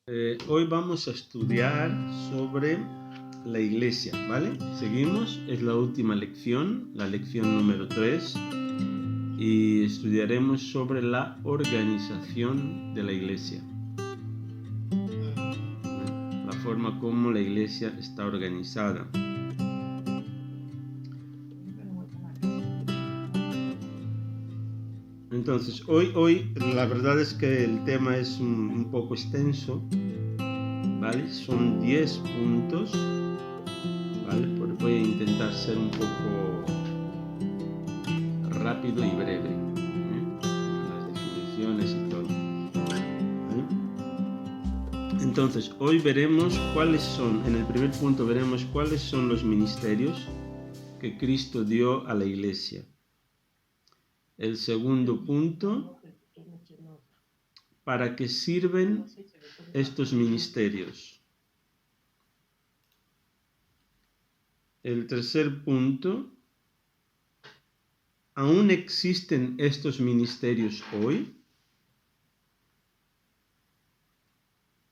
Hoy vamos a estudiar sobre la iglesia, ¿vale? Seguimos, es la última lección, la lección número 3, y estudiaremos sobre la organización de la iglesia. La forma como la iglesia está organizada. Entonces, hoy la verdad es que el tema es un poco extenso, ¿vale? Son 10 puntos, ¿vale? Voy a intentar ser un poco rápido y breve, las definiciones y todo, ¿vale? Entonces, hoy veremos en el primer punto veremos cuáles son los ministerios que Cristo dio a la iglesia. El segundo punto, ¿para qué sirven estos ministerios? El tercer punto, ¿aún existen estos ministerios hoy?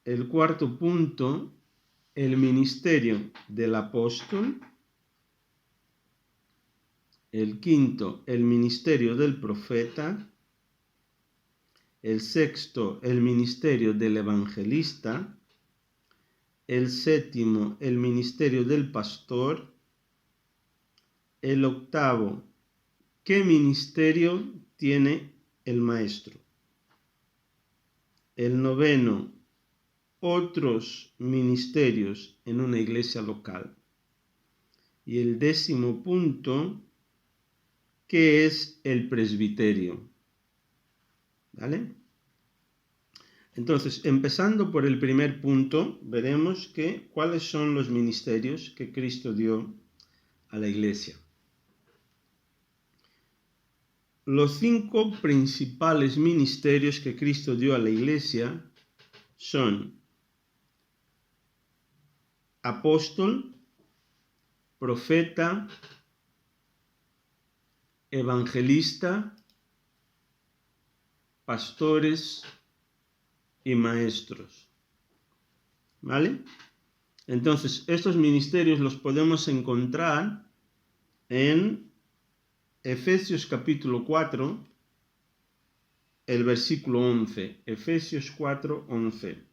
El cuarto punto, el ministerio del apóstol. El quinto, el ministerio del profeta. El sexto, el ministerio del evangelista. El séptimo, el ministerio del pastor. El octavo, ¿qué ministerio tiene el maestro? El noveno, otros ministerios en una iglesia local. Y el décimo punto, ¿qué es el presbiterio? ¿Vale? Entonces, empezando por el primer punto, veremos cuáles son los ministerios que Cristo dio a la iglesia. Los 5 principales ministerios que Cristo dio a la iglesia son apóstol, profeta, evangelista, pastores y maestros. ¿Vale? Entonces, estos ministerios los podemos encontrar en Efesios capítulo 4, el versículo 11. Efesios 4, 11.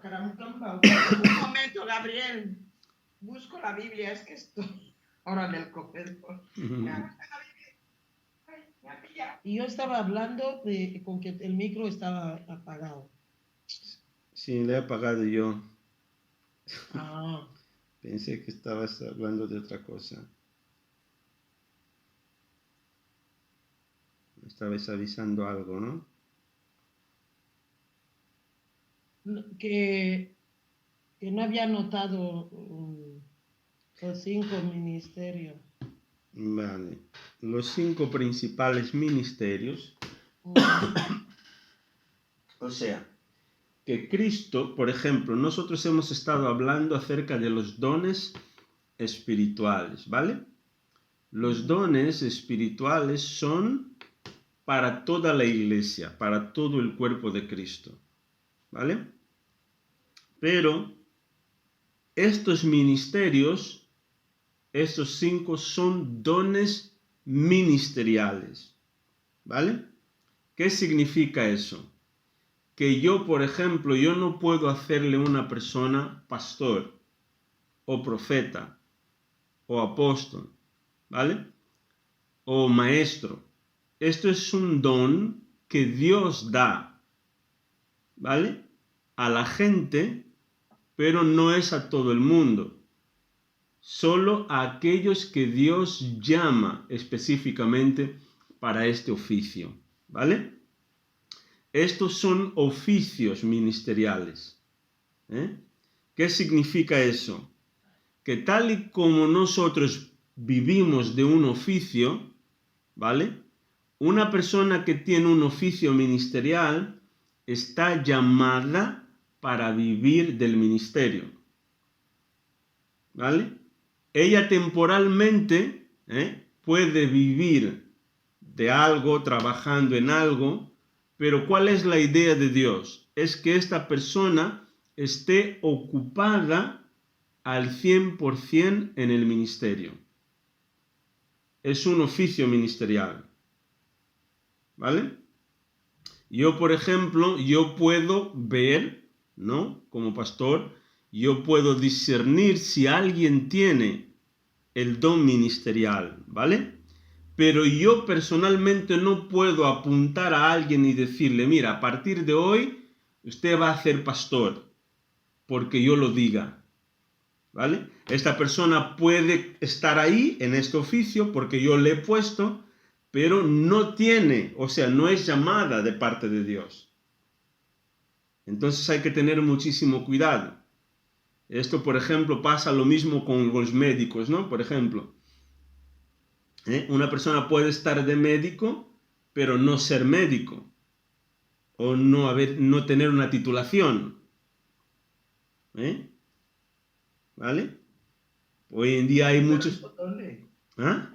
Un momento, Gabriel. Busco la Biblia, es que estoy ahora en el comedor. Y yo estaba hablando con que el micro estaba apagado. Sí, le he apagado yo. Ah. Pensé que estabas hablando de otra cosa. Me estabas avisando algo, ¿no? Que no había notado los 5 ministerios. Vale. Los 5 principales ministerios. O sea, que Cristo, por ejemplo, nosotros hemos estado hablando acerca de los dones espirituales, ¿vale? Los dones espirituales son para toda la iglesia, para todo el cuerpo de Cristo, ¿vale? Pero estos ministerios, estos 5 son dones ministeriales, ¿vale? ¿Qué significa eso? Que yo, por ejemplo, yo no puedo hacerle a una persona pastor o profeta o apóstol, ¿vale? O maestro. Esto es un don que Dios da, ¿vale? A la gente, pero no es a todo el mundo. Solo a aquellos que Dios llama específicamente para este oficio, ¿vale? Estos son oficios ministeriales. ¿Qué significa eso? Que tal y como nosotros vivimos de un oficio, ¿vale? Una persona que tiene un oficio ministerial está llamada para vivir del ministerio, ¿vale? Ella temporalmente puede vivir de algo, trabajando en algo, pero ¿cuál es la idea de Dios? Es que esta persona esté ocupada al 100% en el ministerio. Es un oficio ministerial. ¿Vale? Yo, por ejemplo, yo puedo ver, ¿no? Como pastor, yo puedo discernir si alguien tiene el don ministerial, ¿vale? Pero yo personalmente no puedo apuntar a alguien y decirle, mira, a partir de hoy usted va a ser pastor, porque yo lo diga, ¿vale? Esta persona puede estar ahí en este oficio porque yo le he puesto, pero no tiene, o sea, no es llamada de parte de Dios. Entonces hay que tener muchísimo cuidado. Esto, por ejemplo, pasa lo mismo con los médicos, ¿no? Por ejemplo, una persona puede estar de médico, pero no ser médico, o no tener una titulación. ¿Vale? Hoy en día hay muchos... ¿Ah?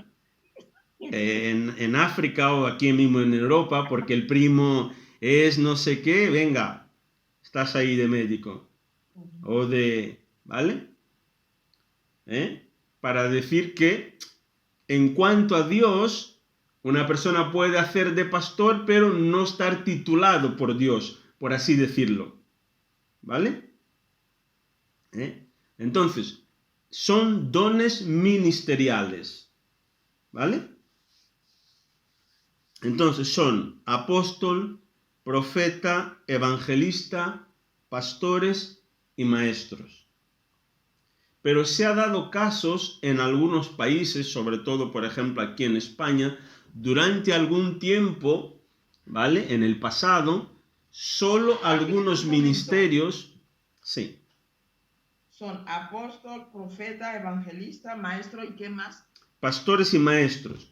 En África o aquí mismo en Europa, porque el primo es no sé qué, venga, estás ahí de médico. O de... ¿Vale? Para decir que en cuanto a Dios, una persona puede hacer de pastor, pero no estar titulado por Dios, por así decirlo. ¿Vale? Entonces, son dones ministeriales. ¿Vale? Entonces son apóstol, profeta, evangelista, pastores y maestros. Pero se ha dado casos en algunos países, sobre todo por ejemplo aquí en España, durante algún tiempo, ¿vale? En el pasado, solo algunos ministerios, sí. Son apóstol, profeta, evangelista, maestro y ¿qué más? Pastores y maestros.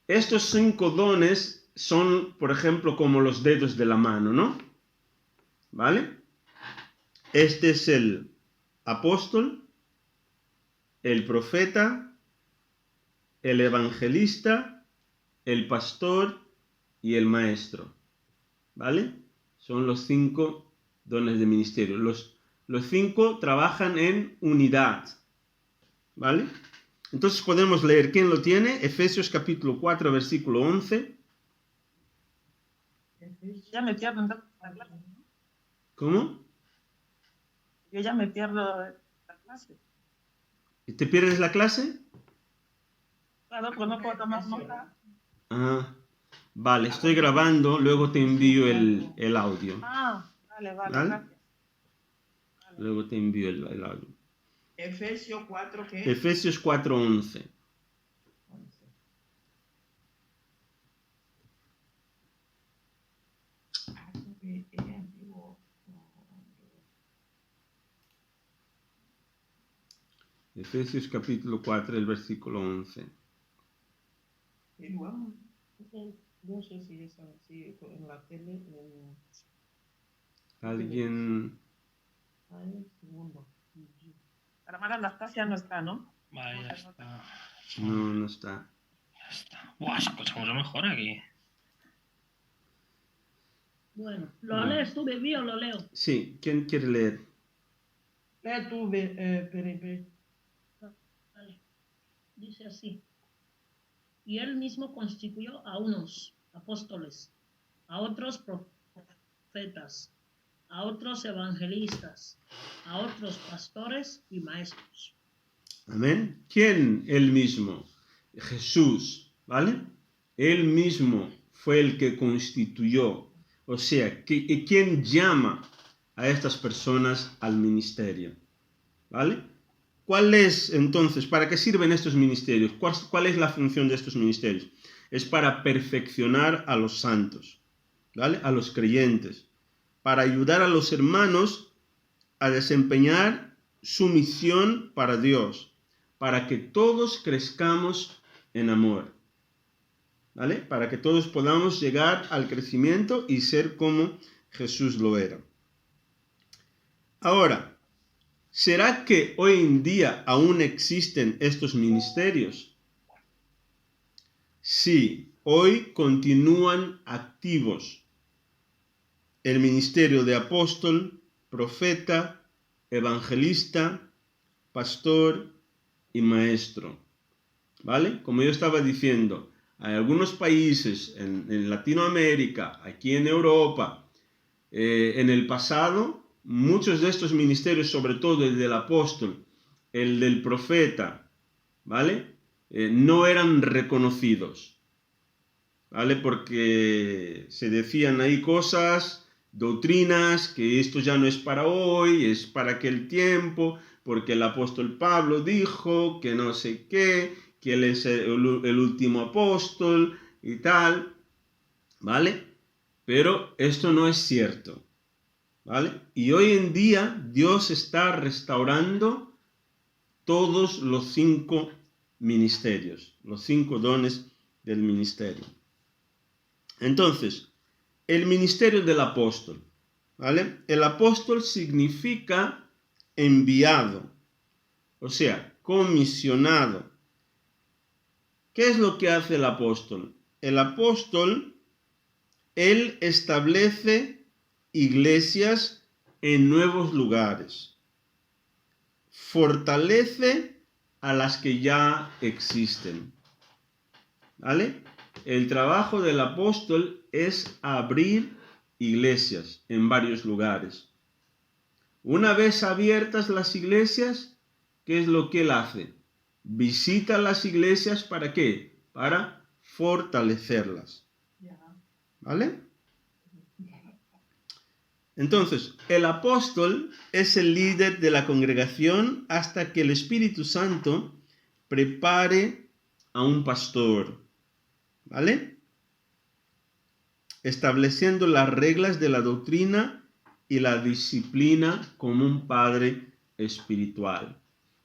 Estos 5 dones son, por ejemplo, como los dedos de la mano, ¿no? ¿Vale? Este es el apóstol, el profeta, el evangelista, el pastor y el maestro. ¿Vale? Son los 5 dones de ministerio. Los 5 trabajan en unidad. ¿Vale? Entonces podemos leer, ¿quién lo tiene? Efesios capítulo 4, versículo 11. Ya me pierdo en la clase. ¿Cómo? Yo ya me pierdo la clase. ¿Y te pierdes la clase? Claro, pues no puedo tomar nota. Ah, vale, estoy grabando, luego te envío el audio. Vale, ¿Vale? gracias. Vale. Luego te envío el audio. Efesios 4, ¿qué? Efesios 4, 11. Efesios capítulo 4, el versículo 11. No sé si es así en la tele. Alguien... Segundo. La hermana Anastasia no está, ¿no? Vale, ya está. No está. Ya está. Buah, se escucha mucho mejor aquí. Bueno, ¿lo lees tú, Vivi, o lo leo? Sí, ¿quién quiere leer? Lee tú, Pere. Vale. Dice así. Y él mismo constituyó a unos apóstoles, a otros profetas, a otros evangelistas, a otros pastores y maestros. Amén. ¿Quién? Él mismo. Jesús, ¿vale? Él mismo fue el que constituyó. O sea, ¿quién llama a estas personas al ministerio? ¿Vale? ¿Cuál es entonces, para qué sirven estos ministerios? ¿Cuál es la función de estos ministerios? Es para perfeccionar a los santos, ¿vale? A los creyentes, para ayudar a los hermanos a desempeñar su misión para Dios, para que todos crezcamos en amor, ¿vale? Para que todos podamos llegar al crecimiento y ser como Jesús lo era. Ahora, ¿será que hoy en día aún existen estos ministerios? Sí, hoy continúan activos el ministerio de apóstol, profeta, evangelista, pastor y maestro. ¿Vale? Como yo estaba diciendo, hay algunos países en Latinoamérica, aquí en Europa, en el pasado, muchos de estos ministerios, sobre todo el del apóstol, el del profeta, ¿vale? No eran reconocidos, ¿vale? Porque se decían ahí cosas, doctrinas, que esto ya no es para hoy, es para aquel tiempo, porque el apóstol Pablo dijo que no sé qué, que él es el último apóstol y tal, ¿vale? Pero esto no es cierto, ¿vale? Y hoy en día Dios está restaurando todos los 5 ministerios, los 5 dones del ministerio. Entonces, el ministerio del apóstol, ¿vale? El apóstol significa enviado, o sea, comisionado. ¿Qué es lo que hace el apóstol? El apóstol, él establece iglesias en nuevos lugares, fortalece a las que ya existen, ¿vale? El trabajo del apóstol es abrir iglesias en varios lugares. Una vez abiertas las iglesias, ¿qué es lo que él hace? Visita las iglesias, ¿para qué? Para fortalecerlas, ¿vale? Entonces, el apóstol es el líder de la congregación hasta que el Espíritu Santo prepare a un pastor, ¿vale? Estableciendo las reglas de la doctrina y la disciplina como un padre espiritual.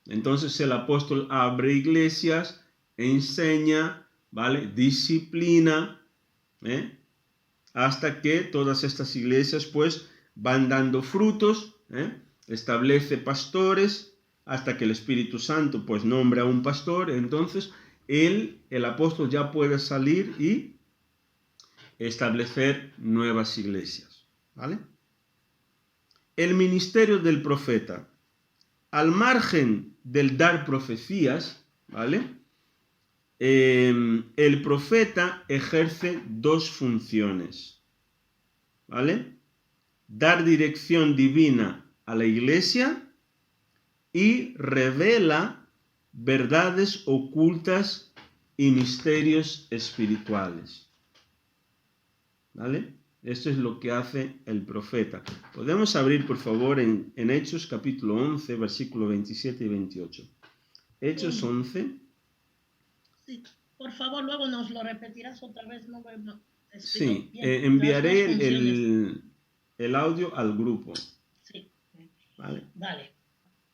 Entonces el apóstol abre iglesias, enseña, ¿vale? Disciplina, hasta que todas estas iglesias pues van dando frutos, establece pastores, hasta que el Espíritu Santo pues nombra a un pastor. Entonces el apóstol ya puede salir y establecer nuevas iglesias, ¿vale? El ministerio del profeta, al margen del dar profecías, ¿vale? El profeta ejerce 2 funciones, ¿vale? Dar dirección divina a la iglesia y revela verdades ocultas y misterios espirituales, ¿vale? Esto es lo que hace el profeta. Podemos abrir, por favor, en Hechos capítulo 11, versículo 27 y 28. Hechos 11. Sí, por favor, luego nos lo repetirás otra vez. No me Sí, bien, enviaré el audio al grupo. Sí. ¿Vale? Vale,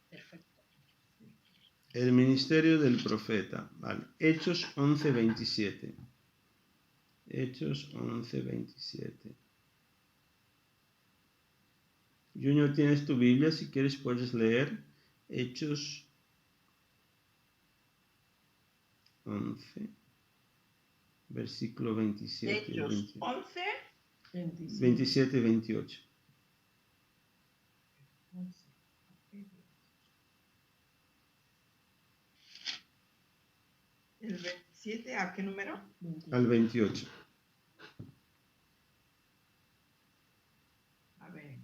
perfecto. El ministerio del profeta. Vale. Hechos 11, 27. Hechos 11, 27. Junior, ¿tienes tu Biblia? Si quieres puedes leer Hechos 11, versículo 27 Hechos y 11, 27 y 28. el 27, ¿a qué número? Al 28. A ver,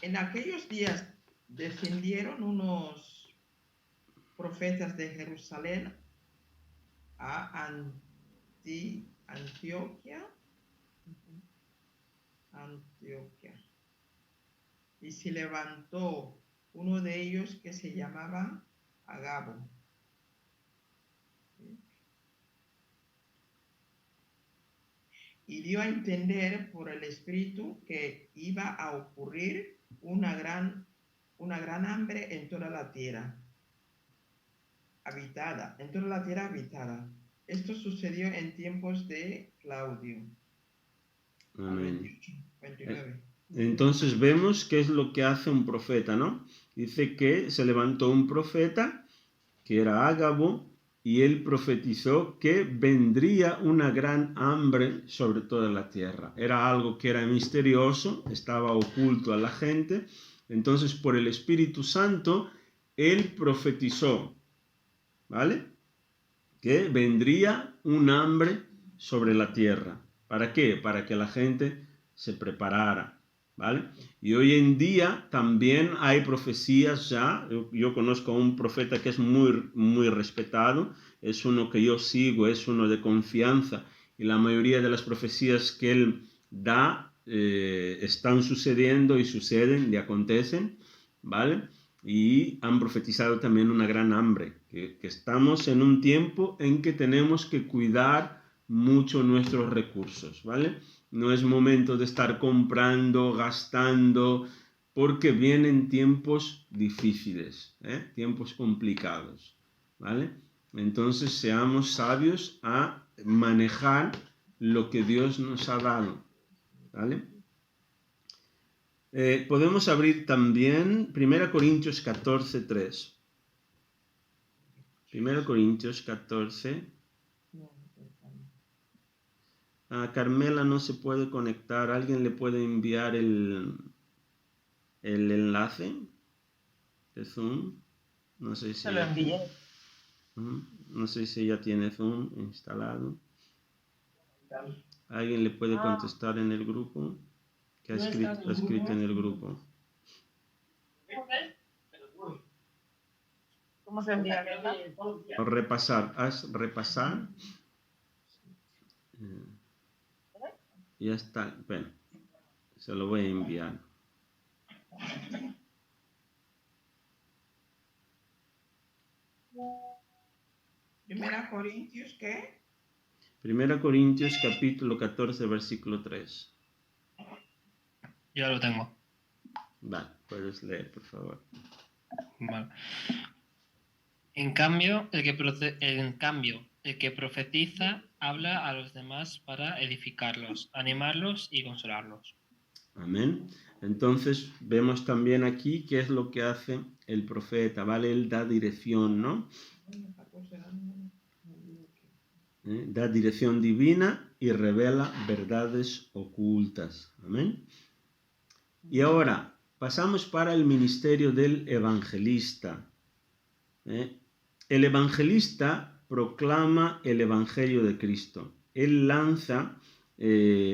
en aquellos días descendieron unos profetas de Jerusalén a Antioquia. Y se levantó uno de ellos que se llamaba Agabo. Y dio a entender por el Espíritu que iba a ocurrir una gran hambre en toda la tierra habitada, Esto sucedió en tiempos de Claudio. Amén. 29. Entonces vemos qué es lo que hace un profeta, ¿no? Dice que se levantó un profeta, que era Ágabo, y él profetizó que vendría una gran hambre sobre toda la tierra. Era algo que era misterioso, estaba oculto a la gente. Entonces, por el Espíritu Santo, él profetizó, ¿vale? Que vendría un hambre sobre la tierra. ¿Para qué? Para que la gente se preparara, ¿vale? Y hoy en día también hay profecías ya. Yo conozco a un profeta que es muy respetado, es uno que yo sigo, es uno de confianza, y la mayoría de las profecías que él da están sucediendo y suceden y acontecen, ¿vale? Y han profetizado también una gran hambre, que estamos en un tiempo en que tenemos que cuidar mucho nuestros recursos, ¿vale? No es momento de estar comprando, gastando, porque vienen tiempos difíciles, tiempos complicados, ¿vale? Entonces seamos sabios a manejar lo que Dios nos ha dado, ¿vale? Podemos abrir también 1 Corintios 14, 3. 1 Corintios 14. Carmela no se puede conectar. ¿Alguien le puede enviar el enlace de Zoom? No sé si Se lo envié. No sé si ya tiene Zoom instalado. ¿Alguien le puede contestar en el grupo? Que ha escrito en el grupo. ¿Cómo se envía? Repasar. Haz repasar. Ya está. Bueno, se lo voy a enviar. Primera Corintios, ¿qué? 1 Corintios capítulo 14, versículo 3. Ya lo tengo. Vale, puedes leer, por favor. Vale. En cambio, el que profetiza habla a los demás para edificarlos, animarlos y consolarlos. Amén. Entonces vemos también aquí qué es lo que hace el profeta, ¿vale? Él da dirección, ¿no? Da dirección divina y revela verdades ocultas. Amén. Y ahora pasamos para el ministerio del evangelista. El evangelista proclama el evangelio de Cristo. Él lanza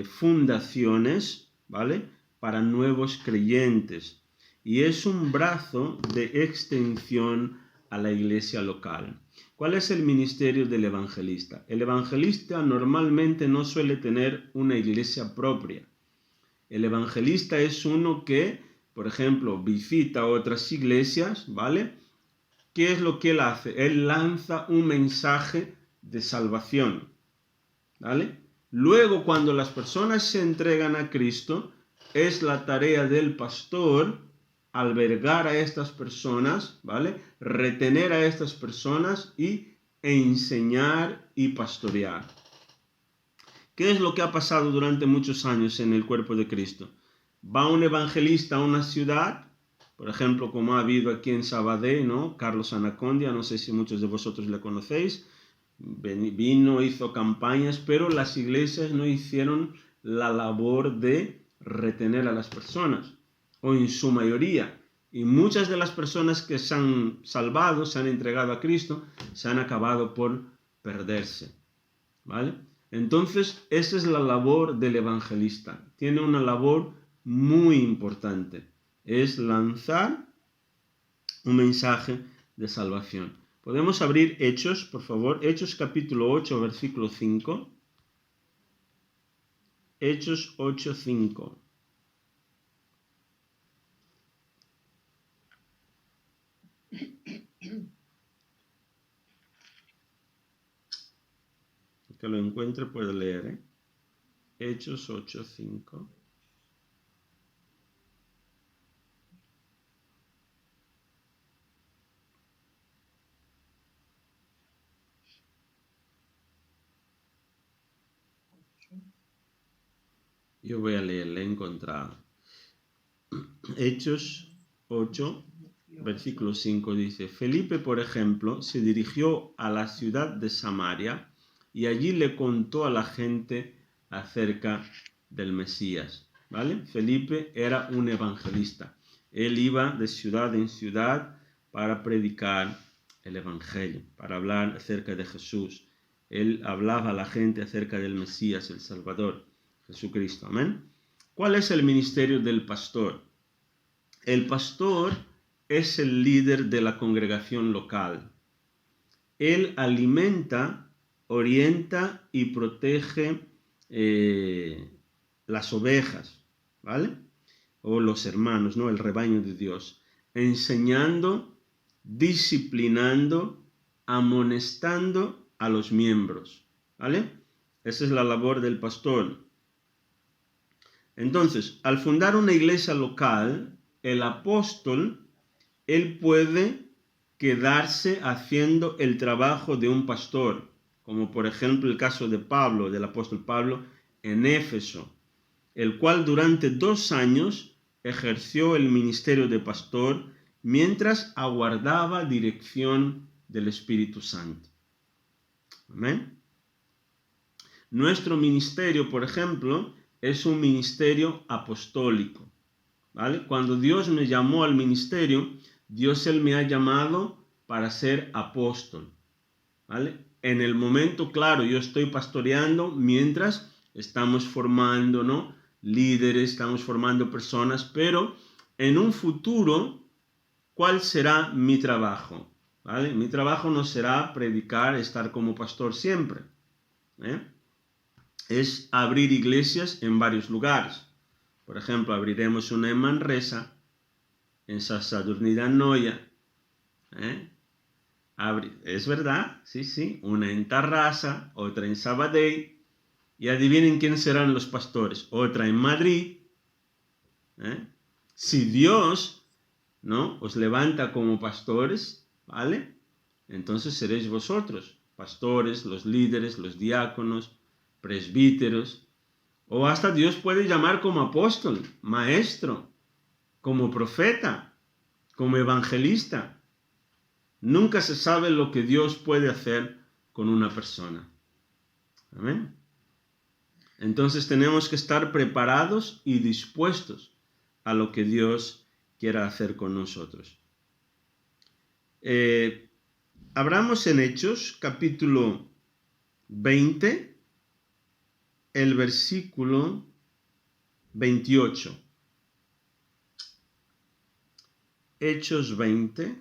fundaciones, ¿vale?, para nuevos creyentes, y es un brazo de extensión a la iglesia local. ¿Cuál es el ministerio del evangelista? El evangelista normalmente no suele tener una iglesia propia. El evangelista es uno que, por ejemplo, visita otras iglesias, ¿vale? ¿Qué es lo que él hace? Él lanza un mensaje de salvación, ¿vale? Luego, cuando las personas se entregan a Cristo, es la tarea del pastor albergar a estas personas, ¿vale? Retener a estas personas y enseñar y pastorear. ¿Qué es lo que ha pasado durante muchos años en el cuerpo de Cristo? Va un evangelista a una ciudad, por ejemplo, como ha habido aquí en Sabadell, ¿no? Carlos Anacondia, no sé si muchos de vosotros le conocéis, vino, hizo campañas, pero las iglesias no hicieron la labor de retener a las personas, o en su mayoría. Y muchas de las personas que se han salvado, se han entregado a Cristo, se han acabado por perderse, ¿vale? Entonces, esa es la labor del evangelista. Tiene una labor muy importante. Es lanzar un mensaje de salvación. Podemos abrir Hechos, por favor. Hechos capítulo 8, versículo 5. Hechos 8, 5. Que lo encuentre puede leer, ¿eh? Hechos 8, 5. Yo voy a leer, le he encontrado. Hechos 8, versículo 5 dice, Felipe, por ejemplo, se dirigió a la ciudad de Samaria y allí le contó a la gente acerca del Mesías, ¿vale? Felipe era un evangelista. Él iba de ciudad en ciudad para predicar el evangelio, para hablar acerca de Jesús. Él hablaba a la gente acerca del Mesías, el Salvador, Jesucristo. Amén. ¿Cuál es el ministerio del pastor? El pastor es el líder de la congregación local. Él alimenta, orienta y protege las ovejas, ¿vale? O los hermanos, ¿no? El rebaño de Dios. Enseñando, disciplinando, amonestando a los miembros, ¿vale? Esa es la labor del pastor. Entonces, al fundar una iglesia local, el apóstol, él puede quedarse haciendo el trabajo de un pastor, como por ejemplo el caso de Pablo, del apóstol Pablo, en Éfeso, el cual durante 2 años ejerció el ministerio de pastor mientras aguardaba dirección del Espíritu Santo. Amén. Nuestro ministerio, por ejemplo, es un ministerio apostólico, ¿vale? Cuando Dios me llamó al ministerio, Él me ha llamado para ser apóstol, ¿vale? En el momento, claro, yo estoy pastoreando mientras estamos formando, ¿no? Líderes, estamos formando personas, pero en un futuro, ¿cuál será mi trabajo? ¿Vale? Mi trabajo no será predicar, estar como pastor siempre, ¿eh? Es abrir iglesias en varios lugares. Por ejemplo, abriremos una en Manresa, en Sadurní-d'Anoia, es verdad, sí, una en Tarrasa, otra en Sabadell, y adivinen quién serán los pastores, otra en Madrid. Si Dios, ¿no?, os levanta como pastores, ¿vale? Entonces seréis vosotros, pastores, los líderes, los diáconos, presbíteros, o hasta Dios puede llamar como apóstol, maestro, como profeta, como evangelista. Nunca se sabe lo que Dios puede hacer con una persona. Amén. Entonces tenemos que estar preparados y dispuestos a lo que Dios quiera hacer con nosotros. Abramos en Hechos, capítulo 20, el versículo 28. Hechos 20.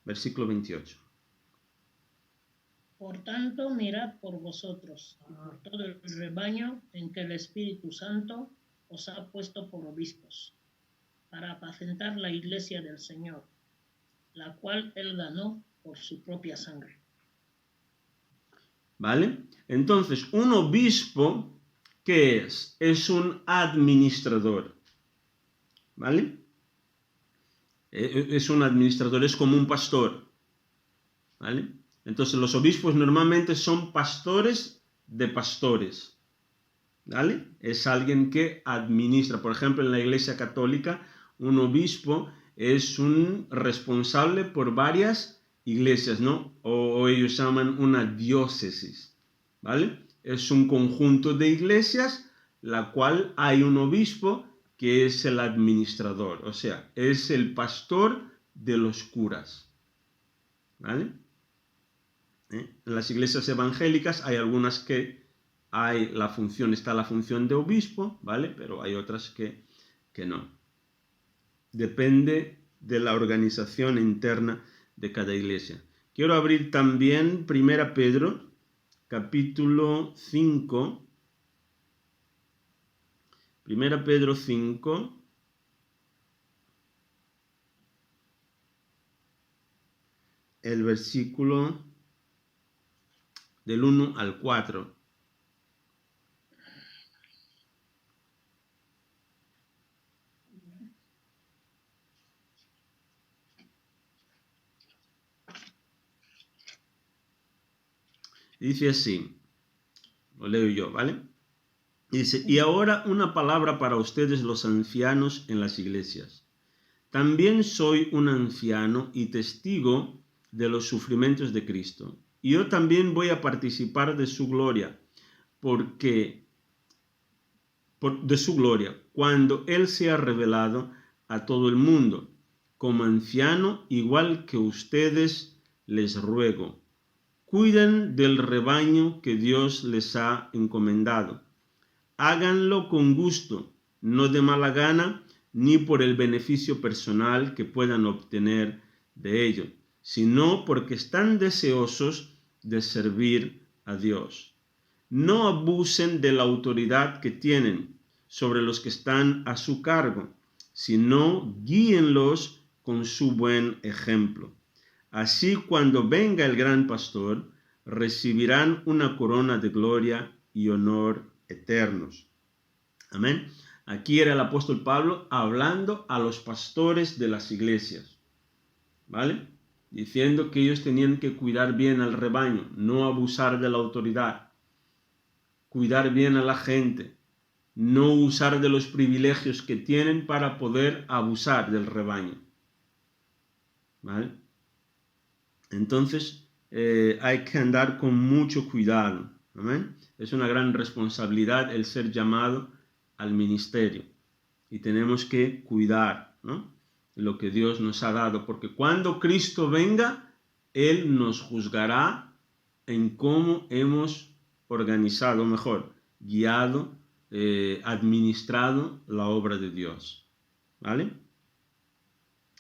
Versículo 28. Por tanto, mirad por vosotros y por todo el rebaño en que el Espíritu Santo os ha puesto por obispos, para apacentar la iglesia del Señor, la cual él ganó por su propia sangre. ¿Vale? Entonces, un obispo, ¿qué es? Es un administrador. ¿Vale? Es un administrador, es como un pastor. ¿Vale? Entonces, los obispos normalmente son pastores de pastores. ¿Vale? Es alguien que administra. Por ejemplo, en la Iglesia Católica, un obispo es un responsable por varias iglesias, ¿no? O ellos llaman una diócesis, ¿vale? Es un conjunto de iglesias, la cual hay un obispo que es el administrador, o sea, es el pastor de los curas, ¿vale? En las iglesias evangélicas hay algunas que está la función de obispo, ¿vale? Pero hay otras que no. Depende de la organización interna de cada iglesia. Quiero abrir también 1 Pedro, capítulo 5. 1 Pedro 5. El versículo del 1 al 4. Dice así, lo leo yo, ¿vale? Dice, y ahora una palabra para ustedes los ancianos en las iglesias. También soy un anciano y testigo de los sufrimientos de Cristo. Y yo también voy a participar de su gloria, cuando Él sea revelado a todo el mundo. Como anciano, igual que ustedes, les ruego, cuiden del rebaño que Dios les ha encomendado. Háganlo con gusto, no de mala gana, ni por el beneficio personal que puedan obtener de ello, sino porque están deseosos de servir a Dios. No abusen de la autoridad que tienen sobre los que están a su cargo, sino guíenlos con su buen ejemplo. Así, cuando venga el gran pastor, recibirán una corona de gloria y honor eternos. Amén. Aquí era el apóstol Pablo hablando a los pastores de las iglesias, ¿vale? Diciendo que ellos tenían que cuidar bien al rebaño, no abusar de la autoridad, cuidar bien a la gente, no usar de los privilegios que tienen para poder abusar del rebaño, ¿vale? Entonces hay que andar con mucho cuidado. Amén. Es una gran responsabilidad el ser llamado al ministerio y tenemos que cuidar, ¿no?, lo que Dios nos ha dado, porque cuando Cristo venga, Él nos juzgará en cómo hemos organizado, mejor, guiado, administrado la obra de Dios, ¿vale?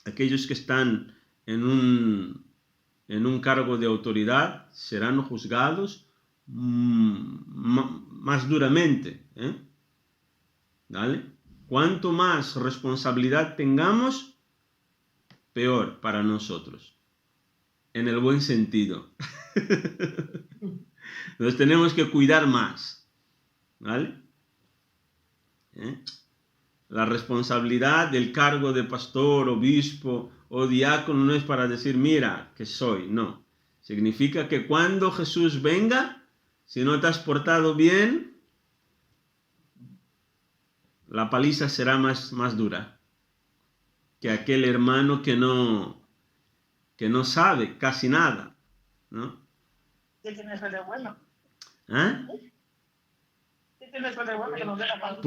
Aquellos que están en un cargo de autoridad serán juzgados más duramente, ¿vale? Cuanto más responsabilidad tengamos, peor para nosotros, en el buen sentido. Entonces tenemos que cuidar más, ¿vale? La responsabilidad del cargo de pastor, obispo o diácono no es para decir, mira, que soy, no. Significa que cuando Jesús venga, si no te has portado bien, la paliza será más dura que aquel hermano que no sabe casi nada, ¿no? ¿Qué tiene eso de bueno? ¿Eh? ¿Qué tiene eso de bueno que nos deja para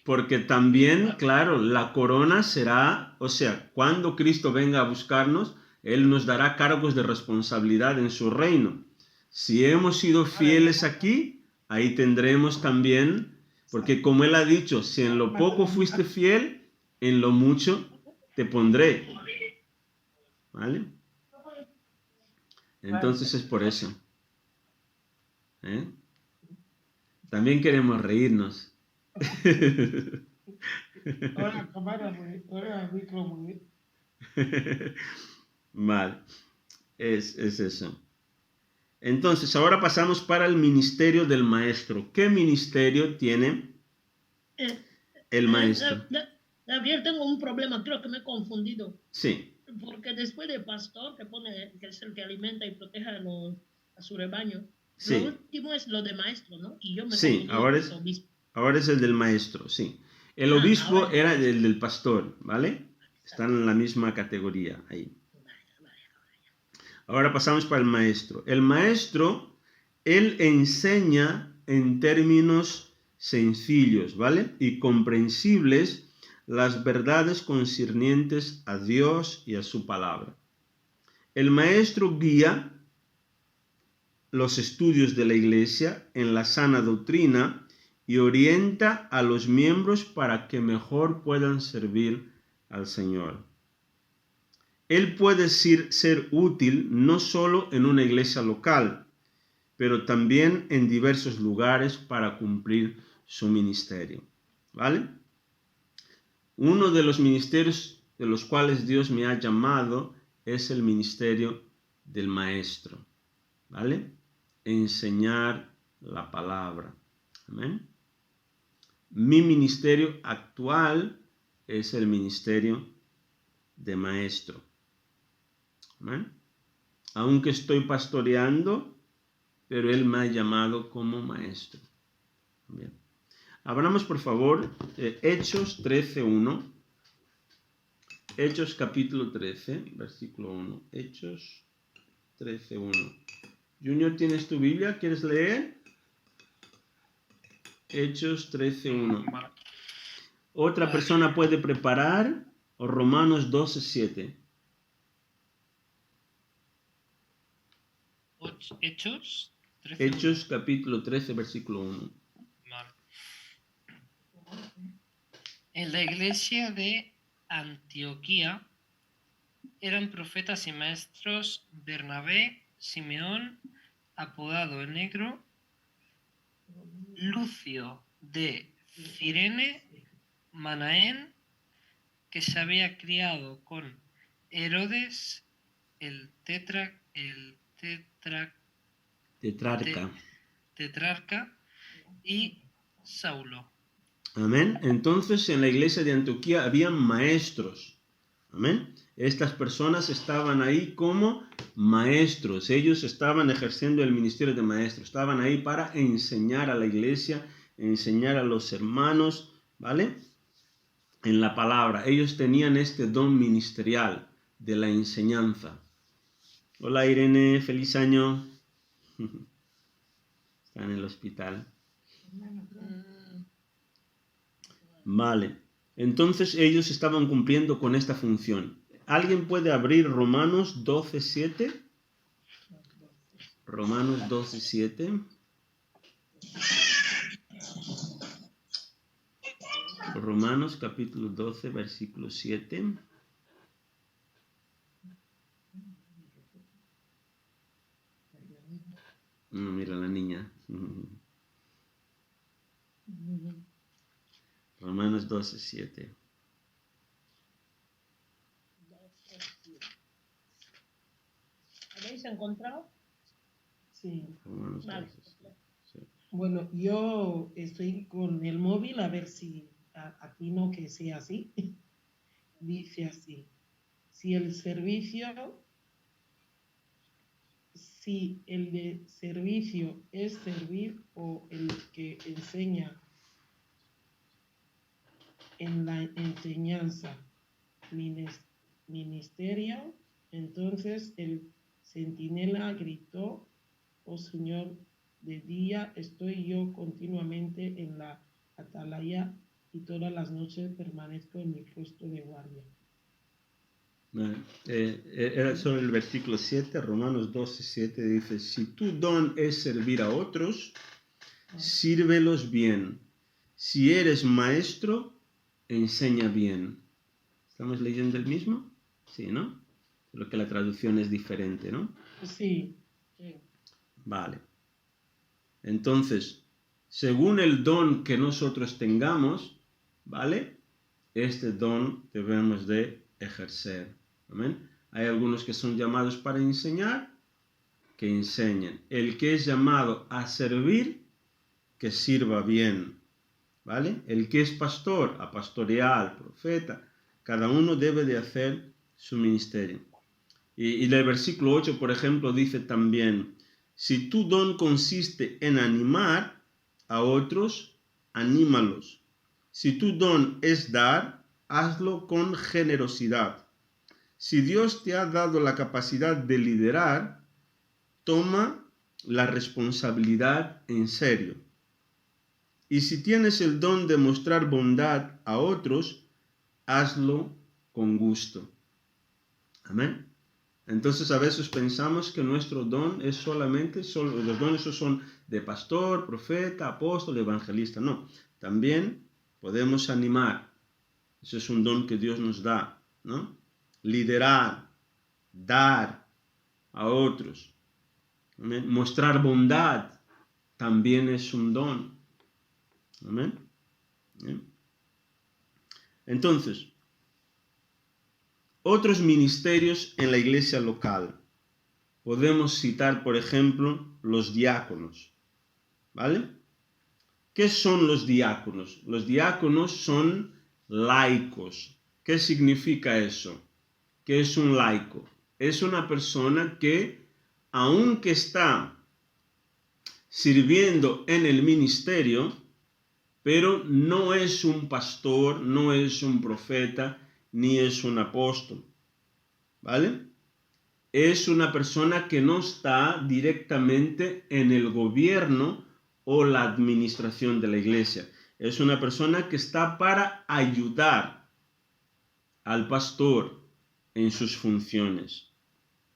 Porque también, claro, la corona será, o sea, cuando Cristo venga a buscarnos, Él nos dará cargos de responsabilidad en su reino. Si hemos sido fieles aquí, ahí tendremos también, porque como Él ha dicho, si en lo poco fuiste fiel, en lo mucho te pondré. ¿Vale? Entonces es por eso. También queremos reírnos. Vale, es eso. Entonces, ahora pasamos para el ministerio del maestro. ¿Qué ministerio tiene el maestro? Gabriel, tengo un problema, creo que me he confundido. Sí. Porque después de pastor, que es el que alimenta y protege a su rebaño, Sí. Lo último es lo de maestro, ¿no? Y yo me Sí, ahora es el del maestro, sí. El obispo era el del pastor, ¿vale? Están en la misma categoría ahí. Ahora pasamos para el maestro. El maestro, él enseña en términos sencillos, ¿vale? Y comprensibles las verdades concernientes a Dios y a su palabra. El maestro guía los estudios de la iglesia en la sana doctrina y orienta a los miembros para que mejor puedan servir al Señor. Él puede ser útil no solo en una iglesia local, pero también en diversos lugares para cumplir su ministerio. ¿Vale? Uno de los ministerios de los cuales Dios me ha llamado es el ministerio del maestro. ¿Vale? Enseñar la palabra. Amén. Mi ministerio actual es el ministerio de maestro. ¿Amén? Aunque estoy pastoreando, pero Él me ha llamado como maestro. Bien. Abramos, por favor, Hechos 13:1. Hechos capítulo 13, versículo 1. Hechos 13:1. Junior, ¿tienes tu Biblia? ¿Quieres leer? Hechos 13:1. Vale. Otra persona puede preparar o Romanos 12:7. Hechos 13. Hechos capítulo 13, versículo 1. Vale. En la iglesia de Antioquía eran profetas y maestros Bernabé, Simeón, apodado el Negro, Lucio de Cirene, Manaén, que se había criado con Herodes, el tetrarca, y Saulo. Amén. Entonces en la iglesia de Antioquía habían maestros. Amén. Estas personas estaban ahí como maestros. Ellos estaban ejerciendo el ministerio de maestros. Estaban ahí para enseñar a la iglesia, enseñar a los hermanos, ¿vale? En la palabra. Ellos tenían este don ministerial de la enseñanza. Hola Irene, feliz año. Está en el hospital. Vale. Entonces ellos estaban cumpliendo con esta función. ¿Alguien puede abrir Romanos 12:7? Romanos 12:7. Romanos capítulo 12, versículo 7. Mira la niña. Romanos 12:7. ¿Habéis encontrado? Sí. Romanos Vale. 12:7. Sí. Bueno, yo estoy con el móvil a ver si aquí no que sea así. Dice así: si el de servicio es servir, o el que enseña en la enseñanza ministerio, entonces el centinela gritó: oh Señor, de día estoy yo continuamente en la atalaya, y todas las noches permanezco en mi puesto de guardia. Vale. Era solo el versículo 7, Romanos 12:7 dice: si tu don es servir a otros, sírvelos bien. Si eres maestro, enseña bien. ¿Estamos leyendo el mismo? Sí, ¿no? Solo que la traducción es diferente, ¿no? Sí. Vale. Entonces, según el don que nosotros tengamos, ¿vale? Este don debemos de ejercer. Amén. Hay algunos que son llamados para enseñar, que enseñen. El que es llamado a servir, que sirva bien. ¿Vale? El que es pastor, a pastorear, profeta. Cada uno debe de hacer su ministerio. Y el versículo 8, por ejemplo, dice también: si tu don consiste en animar a otros, anímalos. Si tu don es dar, hazlo con generosidad. Si Dios te ha dado la capacidad de liderar, toma la responsabilidad en serio. Y si tienes el don de mostrar bondad a otros, hazlo con gusto. Amén. Entonces a veces pensamos que nuestro don es los dones son de pastor, profeta, apóstol, evangelista. No, también podemos animar. Ese es un don que Dios nos da, ¿no? Liderar, dar a otros. Amén. Mostrar bondad también es un don. Amén. Bien. Entonces, otros ministerios en la iglesia local. Podemos citar, por ejemplo, los diáconos. ¿Vale? ¿Qué son los diáconos? Los diáconos son laicos. ¿Qué significa eso? ¿Qué es un laico? Es una persona que, aunque está sirviendo en el ministerio, pero no es un pastor, no es un profeta, ni es un apóstol, ¿vale? Es una persona que no está directamente en el gobierno o la administración de la iglesia. Es una persona que está para ayudar al pastor en sus funciones,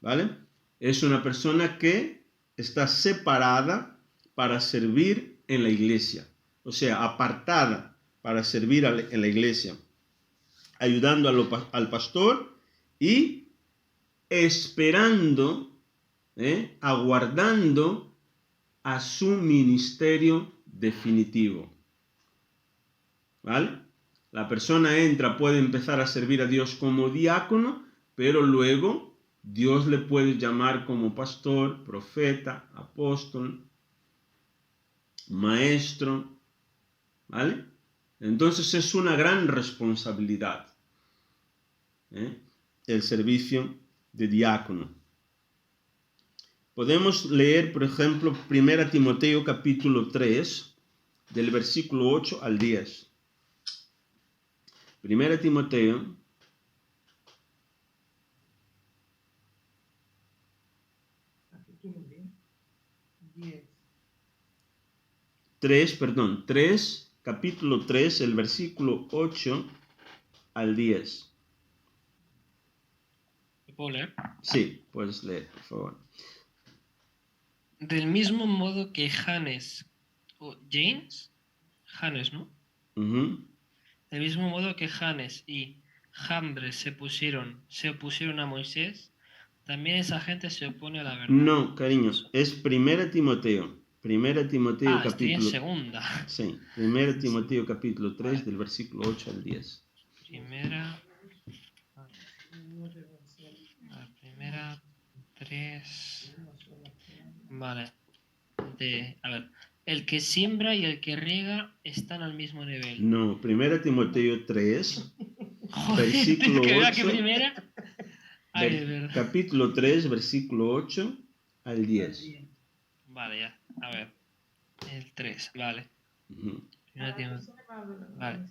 ¿vale? Es una persona que está separada para servir en la iglesia, o sea, apartada para servir en la iglesia, ayudando al pastor y esperando, aguardando a su ministerio definitivo, ¿vale? La persona entra, puede empezar a servir a Dios como diácono, pero luego Dios le puede llamar como pastor, profeta, apóstol, maestro, ¿vale? Entonces es una gran responsabilidad, el servicio de diácono. Podemos leer, por ejemplo, 1 Timoteo capítulo 3, del versículo 8 al 10. 1 Timoteo 3, capítulo 3, el versículo 8 al 10. ¿Puedo leer? Sí, puedes leer, por favor. Del mismo modo que Janes o James, Janes, ¿no? Uh-huh. Del mismo modo que Janes y Jambres se opusieron a Moisés, también esa gente se opone a la verdad. No, cariño, es 1 Timoteo. 1 Timoteo Estoy en capítulo... segunda. Sí, 1 Timoteo capítulo 3, del versículo 8 al 10. Primera 3. Vale. A ver. El que siembra y el que riega están al mismo nivel. No, 1 Timoteo 3, versículo ¿Que vea 8. que primera? Ay, de verdad. Capítulo 3, versículo 8 al 10. Vale, ya. A ver. El 3, vale. Uh-huh. Vale.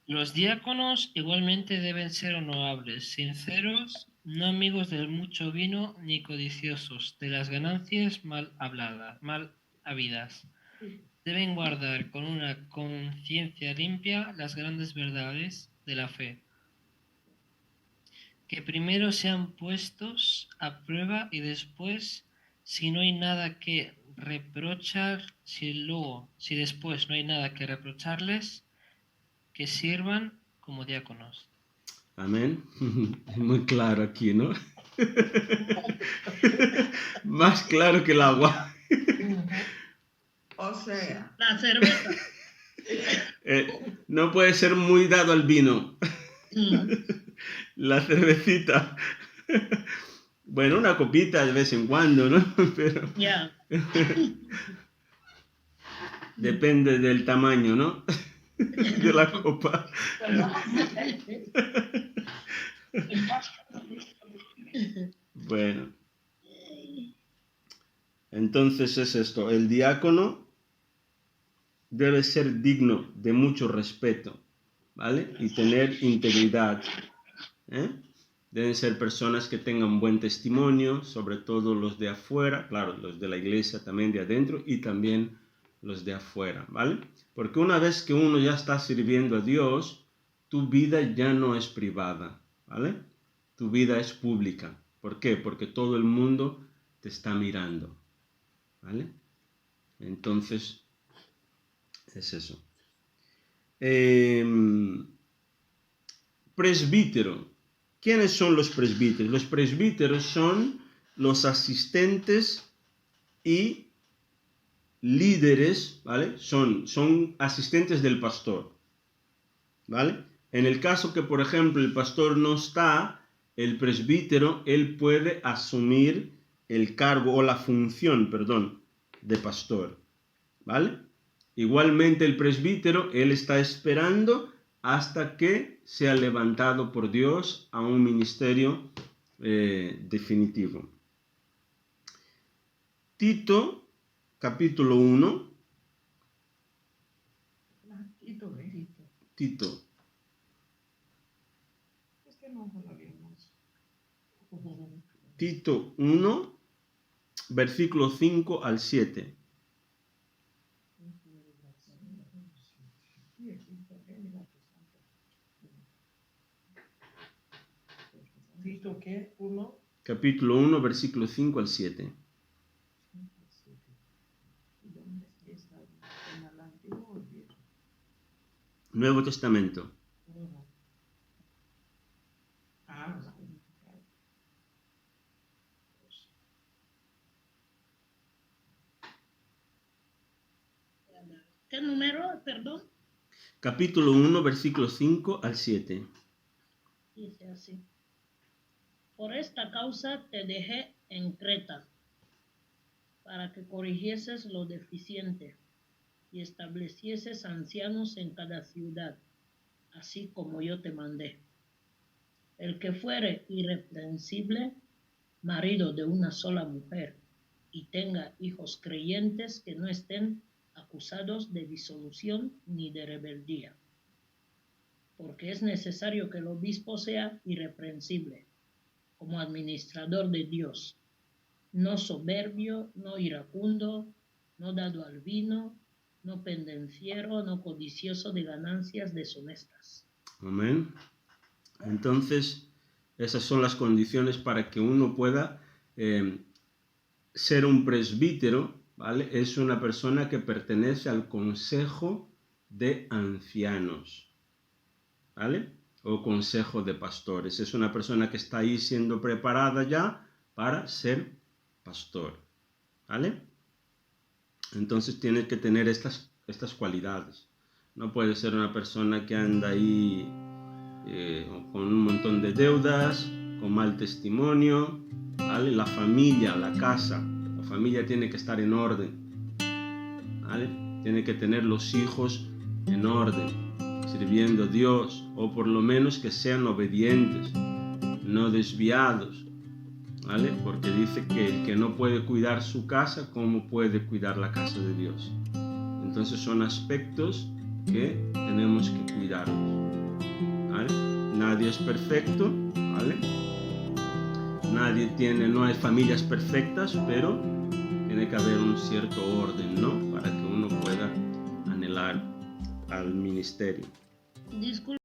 Los diáconos igualmente deben ser honorables, sinceros, no amigos del mucho vino, ni codiciosos de las ganancias mal habidas. Deben guardar con una conciencia limpia las grandes verdades de la fe, que primero sean puestos a prueba y después, si no hay nada que reprochar, si después no hay nada que reprocharles, que sirvan como diáconos. Amén. Muy claro aquí, ¿no? Más claro que el agua. O sea, La cerveza. No puede ser muy dado al vino. La cervecita. Bueno, una copita de vez en cuando, ¿no? Pero Ya. depende del tamaño, ¿no? De la copa. Bueno. Entonces es esto. El diácono debe ser digno de mucho respeto, ¿vale? Y tener integridad, ¿eh? Deben ser personas que tengan buen testimonio, sobre todo los de afuera, claro, los de la iglesia también de adentro y también los de afuera, ¿vale? Porque una vez que uno ya está sirviendo a Dios, tu vida ya no es privada, ¿vale? Tu vida es pública. ¿Por qué? Porque todo el mundo te está mirando, ¿vale? Entonces, es eso. Presbítero. ¿Quiénes son los presbíteros? Los presbíteros son los asistentes y líderes, ¿vale? Son asistentes del pastor, ¿vale? En el caso que, por ejemplo, el pastor no está, el presbítero, él puede asumir el cargo o la función, de pastor, ¿vale? Igualmente el presbítero, él está esperando hasta que sea levantado por Dios a un ministerio definitivo. Tito, capítulo 1, Tito. Este no lo vimos. Tito 1, versículo 5 al 7. Tito, ¿qué? 1. Capítulo 1, versículo 5 al 7. Nuevo Testamento. ¿Qué número? Perdón. Capítulo 1, versículo 5 al 7. Dice así. Por esta causa te dejé en Creta, para que corrigieses lo deficiente y establecieses ancianos en cada ciudad, así como yo te mandé. El que fuere irreprensible, marido de una sola mujer, y tenga hijos creyentes que no estén acusados de disolución ni de rebeldía. Porque es necesario que el obispo sea irreprensible, como administrador de Dios, no soberbio, no iracundo, no dado al vino, no pendenciero, no codicioso de ganancias deshonestas. Amén. Entonces, esas son las condiciones para que uno pueda ser un presbítero, ¿vale? Es una persona que pertenece al consejo de ancianos, ¿vale? O consejo de pastores. Es una persona que está ahí siendo preparada ya para ser pastor, ¿vale? Entonces tienes que tener estas cualidades. No puede ser una persona que anda ahí con un montón de deudas, con mal testimonio, ¿vale? La familia, la casa, la familia tiene que estar en orden, ¿vale? Tiene que tener los hijos en orden, sirviendo a Dios, o por lo menos que sean obedientes, no desviados, ¿vale? Porque dice que el que no puede cuidar su casa, ¿cómo puede cuidar la casa de Dios? Entonces son aspectos que tenemos que cuidarlos, ¿vale? Nadie es perfecto, ¿vale? No hay familias perfectas, pero tiene que haber un cierto orden, ¿no? Para que uno pueda anhelar al ministerio. Disculpe.